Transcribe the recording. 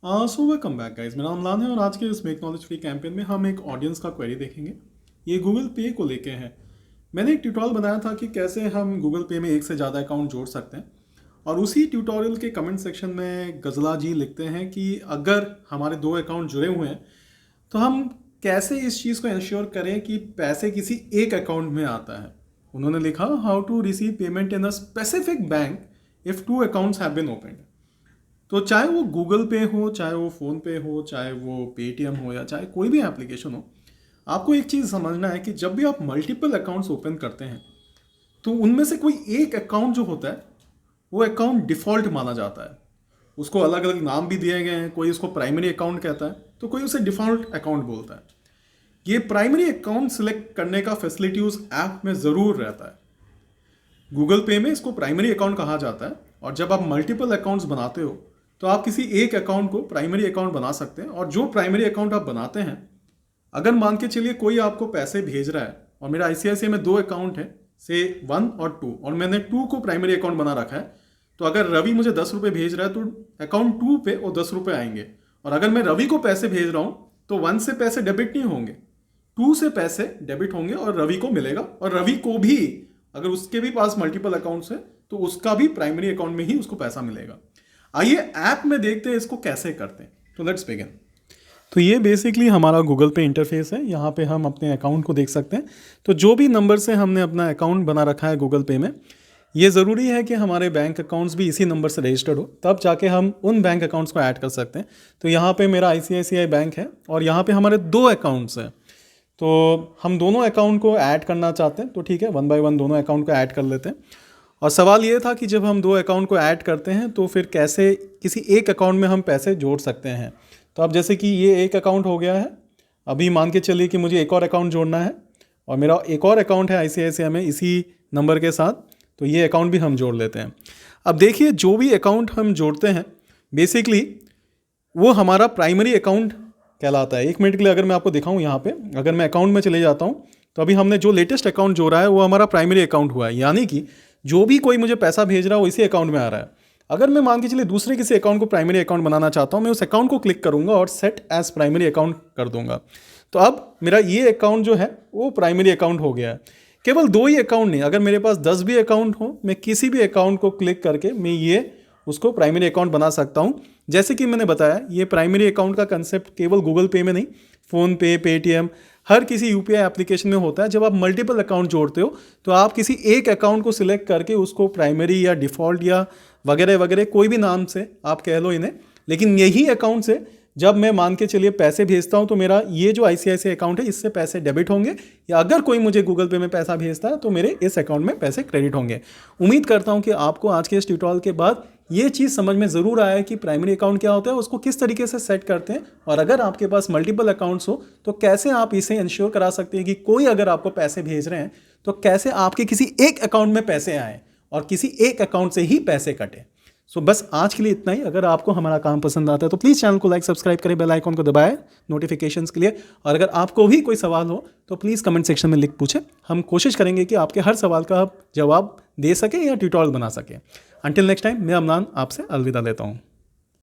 So welcome back guys, मेरा नाम लान है और आज के इस मेक नॉलेज फ्री कैंपेन में हम एक ऑडियंस का क्वेरी देखेंगे। ये गूगल पे को लेके है। मैंने एक ट्यूटोरियल बनाया था कि कैसे हम गूगल पे में एक से ज़्यादा अकाउंट जोड़ सकते हैं, और उसी ट्यूटोरियल के कमेंट सेक्शन में गजला जी लिखते हैं कि अगर हमारे 2 अकाउंट जुड़े हुए हैं तो हम कैसे इस चीज़ को इंश्योर करें कि पैसे किसी एक अकाउंट में आता है। उन्होंने लिखा, how to receive payment in a specific bank if 2 accounts have been opened. तो चाहे वो गूगल पे हो, चाहे वो फ़ोन पे हो, चाहे वो पेटीएम हो, या चाहे कोई भी एप्लीकेशन हो, आपको एक चीज़ समझना है कि जब भी आप मल्टीपल अकाउंट्स ओपन करते हैं तो उनमें से कोई एक अकाउंट जो होता है वो अकाउंट डिफ़ॉल्ट माना जाता है। उसको अलग अलग नाम भी दिए गए हैं, कोई उसको प्राइमरी अकाउंट कहता है तो कोई उसे डिफ़ॉल्ट अकाउंट बोलता है। ये प्राइमरी अकाउंट सिलेक्ट करने का फैसिलिटी उस ऐप में ज़रूर रहता है। गूगल पे में इसको प्राइमरी अकाउंट कहा जाता है, और जब आप मल्टीपल अकाउंट्स बनाते हो तो आप किसी एक अकाउंट को प्राइमरी अकाउंट बना सकते हैं। और जो प्राइमरी अकाउंट आप बनाते हैं, अगर मान के चलिए कोई आपको पैसे भेज रहा है और मेरा आईसीआईसीआई में 2 अकाउंट है, से 1 और 2, और मैंने 2 को प्राइमरी अकाउंट बना रखा है, तो अगर रवि मुझे 10 रुपये भेज रहा है तो अकाउंट 2 पे वो 10 रुपये आएंगे। और अगर मैं रवि को पैसे भेज रहा हूँ तो 1 से पैसे डेबिट नहीं होंगे, 2 से पैसे डेबिट होंगे और रवि को मिलेगा। और रवि को भी अगर उसके भी पास मल्टीपल अकाउंट्स है तो उसका भी प्राइमरी अकाउंट में ही उसको पैसा मिलेगा। आइए ऐप में देखते हैं इसको कैसे करते हैं। तो लेट्स बिगिन। तो ये बेसिकली हमारा गूगल पे इंटरफेस है। यहाँ पे हम अपने अकाउंट को देख सकते हैं। तो जो भी नंबर से हमने अपना अकाउंट बना रखा है गूगल पे में, ये ज़रूरी है कि हमारे बैंक अकाउंट्स भी इसी नंबर से रजिस्टर्ड हो, तब जाके हम उन बैंक अकाउंट्स को ऐड कर सकते हैं। तो यहाँ पे मेरा आईसीआईसीआई बैंक है और यहाँ पे हमारे 2 अकाउंट्स हैं। तो हम दोनों अकाउंट को ऐड करना चाहते हैं, तो ठीक है, 1 बाय 1 दोनों अकाउंट को ऐड कर लेते हैं। और सवाल ये था कि जब हम 2 अकाउंट को ऐड करते हैं तो फिर कैसे किसी एक अकाउंट में हम पैसे जोड़ सकते हैं। तो अब जैसे कि ये एक अकाउंट हो गया है, अभी मान के चलिए कि मुझे एक और अकाउंट जोड़ना है, और मेरा एक और अकाउंट है आईसीआईसीआई में इसी नंबर के साथ, तो ये अकाउंट भी हम जोड़ लेते हैं। अब देखिए, जो भी अकाउंट हम जोड़ते हैं बेसिकली वो हमारा प्राइमरी अकाउंट कहलाता है। 1 मिनट के लिए अगर मैं आपको दिखाऊं, यहाँ पे अगर मैं अकाउंट में चले जाता हूँ तो अभी हमने जो लेटेस्ट अकाउंट जोड़ा है वो हमारा प्राइमरी अकाउंट हुआ है, यानी कि जो भी कोई मुझे पैसा भेज रहा है वो इसी अकाउंट में आ रहा है। अगर मैं मान के चलिए दूसरे किसी अकाउंट को प्राइमरी अकाउंट बनाना चाहता हूँ, मैं उस अकाउंट को क्लिक करूँगा और सेट एज प्राइमरी अकाउंट कर दूंगा। तो अब मेरा ये अकाउंट जो है वो प्राइमरी अकाउंट हो गया है। केवल 2 ही अकाउंट नहीं, अगर मेरे पास 10 भी अकाउंट हो, मैं किसी भी अकाउंट को क्लिक करके मैं ये उसको प्राइमरी अकाउंट बना सकता हूँ। जैसे कि मैंने बताया, ये प्राइमरी अकाउंट का कंसेप्ट केवल गूगल पे में नहीं, फ़ोन पे, पेटीएम, हर किसी यूपीआई एप्लीकेशन में होता है। जब आप मल्टीपल अकाउंट जोड़ते हो तो आप किसी एक अकाउंट को सिलेक्ट करके उसको प्राइमरी या डिफ़ॉल्ट या वगैरह वगैरह कोई भी नाम से आप कह लो इन्हें, लेकिन यही अकाउंट से जब मैं मान के चलिए पैसे भेजता हूं तो मेरा ये जो आईसीआईसीआई अकाउंट है इससे पैसे डेबिट होंगे, या अगर कोई मुझे गूगल पे में पैसा भेजता है तो मेरे इस अकाउंट में पैसे क्रेडिट होंगे। उम्मीद करता हूं कि आपको आज के इस ट्यूटोरियल के बाद ये चीज़ समझ में ज़रूर आया कि प्राइमरी अकाउंट क्या होता है, उसको किस तरीके से सेट करते हैं, और अगर आपके पास मल्टीपल अकाउंट्स हो तो कैसे आप इसे इंश्योर करा सकते हैं कि कोई अगर आपको पैसे भेज रहे हैं तो कैसे आपके किसी एक अकाउंट में पैसे आएँ और किसी एक अकाउंट से ही पैसे कटें। सो बस आज के लिए इतना ही। अगर आपको हमारा काम पसंद आता है तो प्लीज़ चैनल को लाइक, सब्सक्राइब करें, बेल आइकॉन को दबाएं नोटिफिकेशंस के लिए। और अगर आपको भी कोई सवाल हो तो प्लीज़ कमेंट सेक्शन में लिख पूछें। हम कोशिश करेंगे कि आपके हर सवाल का जवाब दे सकें या ट्यूटोरियल बना सकें। अंटिल नेक्स्ट टाइम, मैं अमनान आपसे अलविदा लेता हूँ।